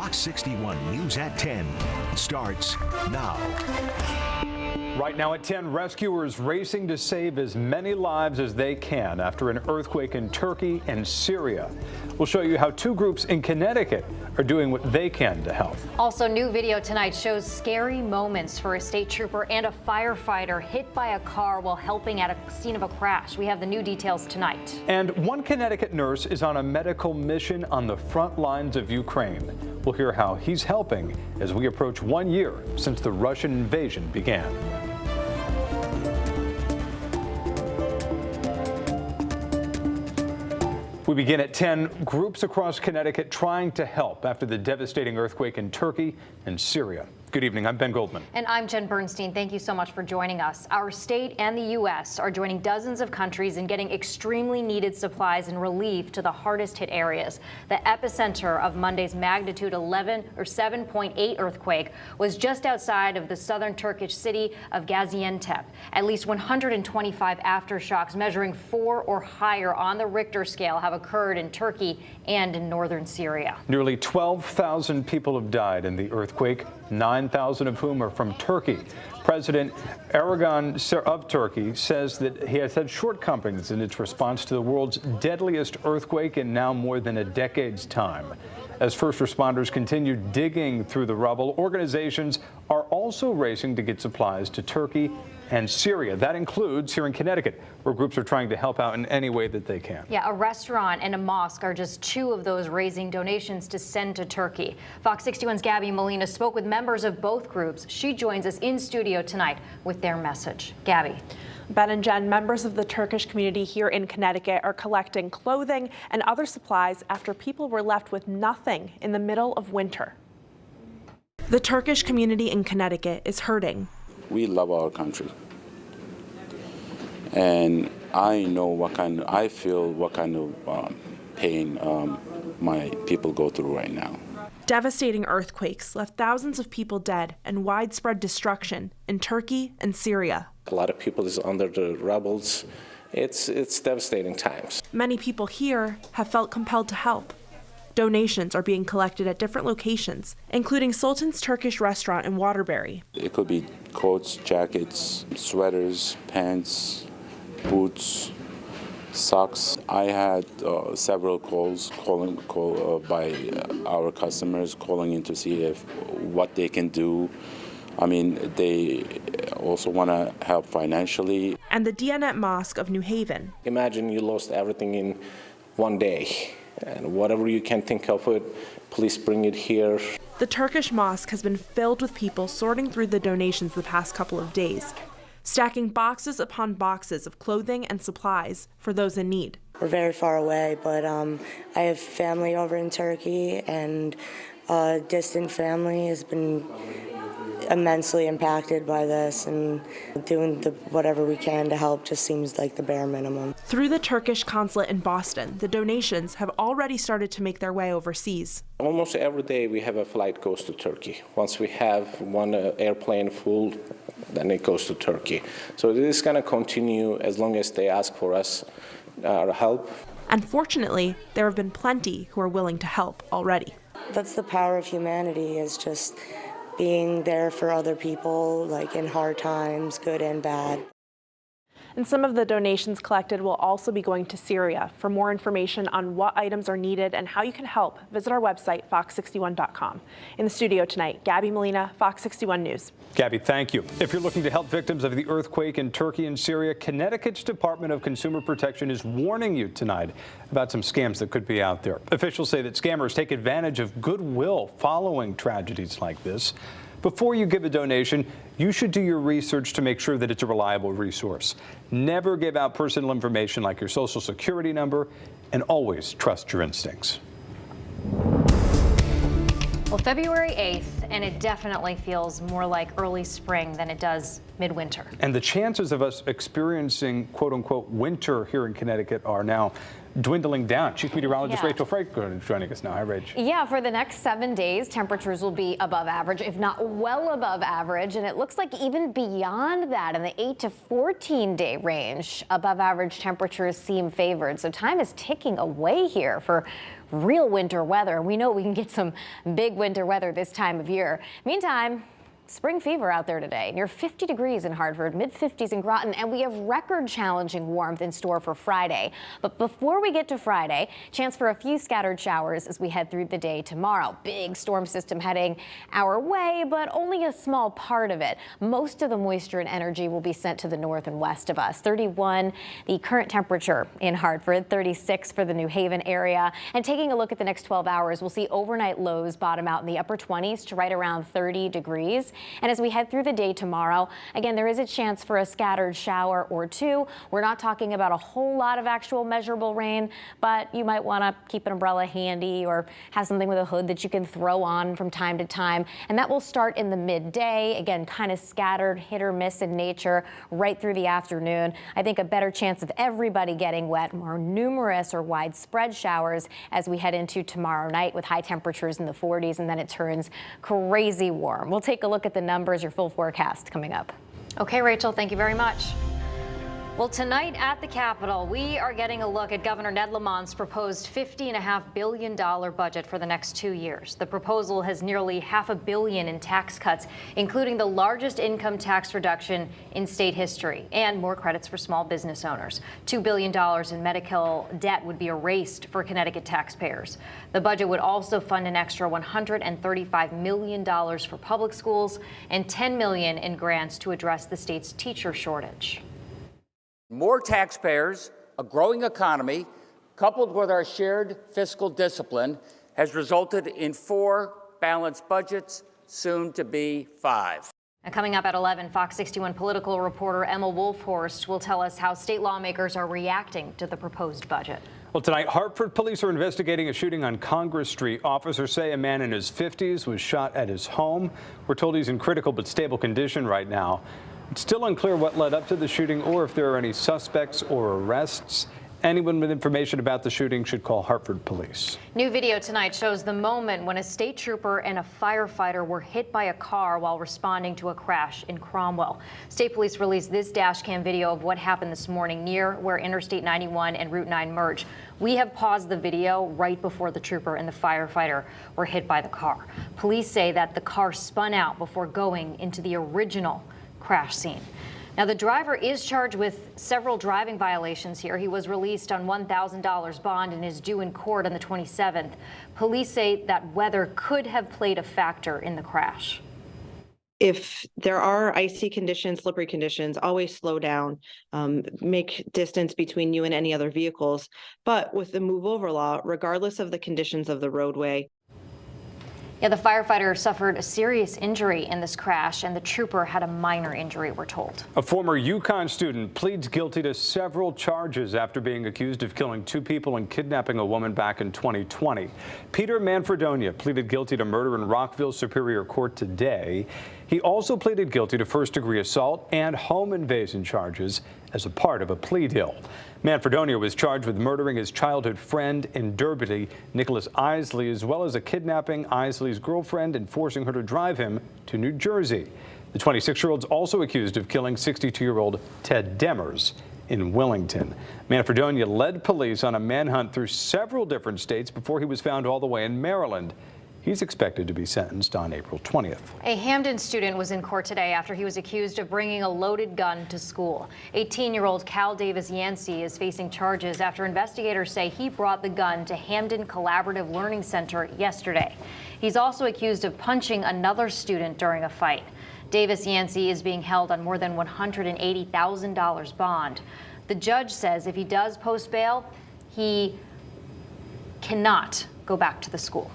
Fox 61 News at 10 starts now. Right now at 10, rescuers racing to save as many lives as they can after an earthquake in Turkey and Syria. We'll show you how two groups in Connecticut are doing what they can to help. Also, new video tonight shows scary moments for a state trooper and a firefighter hit by a car while helping at a scene of a crash. We have the new details tonight. And one Connecticut nurse is on a medical mission on the front lines of Ukraine. We'll hear how he's helping as we approach 1 year since the Russian invasion began. We begin at 10. Groups across Connecticut trying to help after the devastating earthquake in Turkey and Syria. Good evening. I'm Ben Goldman. And I'm Jen Bernstein. Thank you so much for joining us. Our state and the U.S. are joining dozens of countries in getting extremely needed supplies and relief to the hardest hit areas. The epicenter of Monday's magnitude 11 or 7.8 earthquake was just outside of the southern Turkish city of Gaziantep. At least 125 aftershocks measuring 4 or higher on the Richter scale have occurred in Turkey and in northern Syria. Nearly 12,000 people have died in the earthquake, 9,000 of whom are from Turkey. President Erdogan of Turkey says that he has had shortcomings in its response to the world's deadliest earthquake in now more than a decade's time. As first responders continue digging through the rubble, organizations are also racing to get supplies to Turkey and Syria. That includes here in Connecticut, where groups are trying to help out in any way that they can. Yeah, a restaurant and a mosque are just two of those raising donations to send to Turkey. Fox 61's Gabby Molina spoke with members of both groups. She joins us in studio tonight with their message. Gabby. Ben and Jen, members of the Turkish community here in Connecticut are collecting clothing and other supplies after people were left with nothing in the middle of winter. The Turkish community in Connecticut is hurting. We love our country. And I know I feel what kind of pain my people go through right now. Devastating earthquakes left thousands of people dead and widespread destruction in Turkey and Syria. A lot of people is under the rubbles. It's devastating times. Many people here have felt compelled to help. Donations are being collected at different locations, including Sultan's Turkish restaurant in Waterbury. It could be coats, jackets, sweaters, pants, boots, socks. I had several calls by our customers calling in to see what they can do. I mean, they also want to help financially. And the Diyanet Mosque of New Haven. Imagine you lost everything in one day. And whatever you can think of it, please bring it here. The Turkish mosque has been filled with people sorting through the donations the past couple of days, stacking boxes upon boxes of clothing and supplies for those in need. We're very far away, but I have family over in Turkey, and distant family has been immensely impacted by this, and doing whatever we can to help just seems like the bare minimum. Through the Turkish consulate in Boston, the donations have already started to make their way overseas. Almost every day we have a flight goes to Turkey. Once we have one airplane full, then it goes to Turkey. So this is going to continue as long as they ask for us our help. And fortunately, there have been plenty who are willing to help already. That's the power of humanity, is just being there for other people, like in hard times, good and bad. And some of the donations collected will also be going to Syria. For more information on what items are needed and how you can help, visit our website, fox61.com. In the studio tonight, Gabby Molina, Fox 61 News. Gabby, thank you. If you're looking to help victims of the earthquake in Turkey and Syria, Connecticut's Department of Consumer Protection is warning you tonight about some scams that could be out there. Officials say that scammers take advantage of goodwill following tragedies like this. Before you give a donation, you should do your research to make sure that it's a reliable resource. Never give out personal information like your social security number, and always trust your instincts. Well, February 8th, and it definitely feels more like early spring than it does midwinter. And the chances of us experiencing quote-unquote winter here in Connecticut are now dwindling down. Chief Meteorologist Rachel Franco is joining us now. Hi, Rach. Yeah, for the next 7 days, temperatures will be above average, if not well above average. And it looks like even beyond that, in the 8 to 14 day range, above average temperatures seem favored. So time is ticking away here for real winter weather. We know we can get some big winter weather this time of year. Meantime, spring fever out there today, near 50 degrees in Hartford, mid-50s in Groton, and we have record-challenging warmth in store for Friday. But before we get to Friday, chance for a few scattered showers as we head through the day tomorrow. Big storm system heading our way, but only a small part of it. Most of the moisture and energy will be sent to the north and west of us. 31, the current temperature in Hartford, 36 for the New Haven area. And taking a look at the next 12 hours, we'll see overnight lows bottom out in the upper 20s to right around 30 degrees. And as we head through the day tomorrow, again, there is a chance for a scattered shower or two. We're not talking about a whole lot of actual measurable rain, but you might want to keep an umbrella handy or have something with a hood that you can throw on from time to time. And that will start in the midday. Again, kind of scattered, hit or miss in nature right through the afternoon. I think a better chance of everybody getting wet, more numerous or widespread showers as we head into tomorrow night with high temperatures in the 40s, and then it turns crazy warm. We'll take a look at the numbers, your full forecast coming up. Okay, Rachel, thank you very much. Well, tonight at the Capitol, we are getting a look at Governor Ned Lamont's proposed $50.5 billion budget for the next 2 years. The proposal has nearly $500 million in tax cuts, including the largest income tax reduction in state history, and more credits for small business owners. $2 billion in medical debt would be erased for Connecticut taxpayers. The budget would also fund an extra $135 million for public schools and $10 million in grants to address the state's teacher shortage. More taxpayers, a growing economy, coupled with our shared fiscal discipline, has resulted in 4 balanced budgets, soon to be 5. Now, coming up at 11, Fox 61 political reporter Emma Wolfhorst will tell us how state lawmakers are reacting to the proposed budget. Well, tonight, Hartford police are investigating a shooting on Congress Street. Officers say a man in his 50s was shot at his home. We're told he's in critical but stable condition right now. It's still unclear what led up to the shooting or if there are any suspects or arrests. Anyone with information about the shooting should call Hartford Police. New video tonight shows the moment when a state trooper and a firefighter were hit by a car while responding to a crash in Cromwell. State police released this dash cam video of what happened this morning near where Interstate 91 and Route 9 merge. We have paused the video right before the trooper and the firefighter were hit by the car. Police say that the car spun out before going into the original crash scene. Now, the driver is charged with several driving violations here. He was released on $1,000 bond and is due in court on the 27th. Police say that weather could have played a factor in the crash. If there are icy conditions, slippery conditions, always slow down, make distance between you and any other vehicles. But with the move over law, regardless of the conditions of the roadway, Yeah, the firefighter suffered a serious injury in this crash, and the trooper had a minor injury, we're told. A former UConn student pleads guilty to several charges after being accused of killing 2 people and kidnapping a woman back in 2020. Peter Manfredonia pleaded guilty to murder in Rockville Superior Court today. He also pleaded guilty to first-degree assault and home invasion charges as a part of a plea deal. Manfredonia was charged with murdering his childhood friend in Derby, Nicholas Isley, as well as kidnapping Isley's girlfriend and forcing her to drive him to New Jersey. The 26-year-old's also accused of killing 62-year-old Ted Demers in Willington. Manfredonia led police on a manhunt through several different states before he was found all the way in Maryland. He's expected to be sentenced on April 20th. A Hamden student was in court today after he was accused of bringing a loaded gun to school. 18-year-old Cal Davis Yancey is facing charges after investigators say he brought the gun to Hamden Collaborative Learning Center yesterday. He's also accused of punching another student during a fight. Davis Yancey is being held on more than $180,000 bond. The judge says if he does post bail, he cannot go back to the school.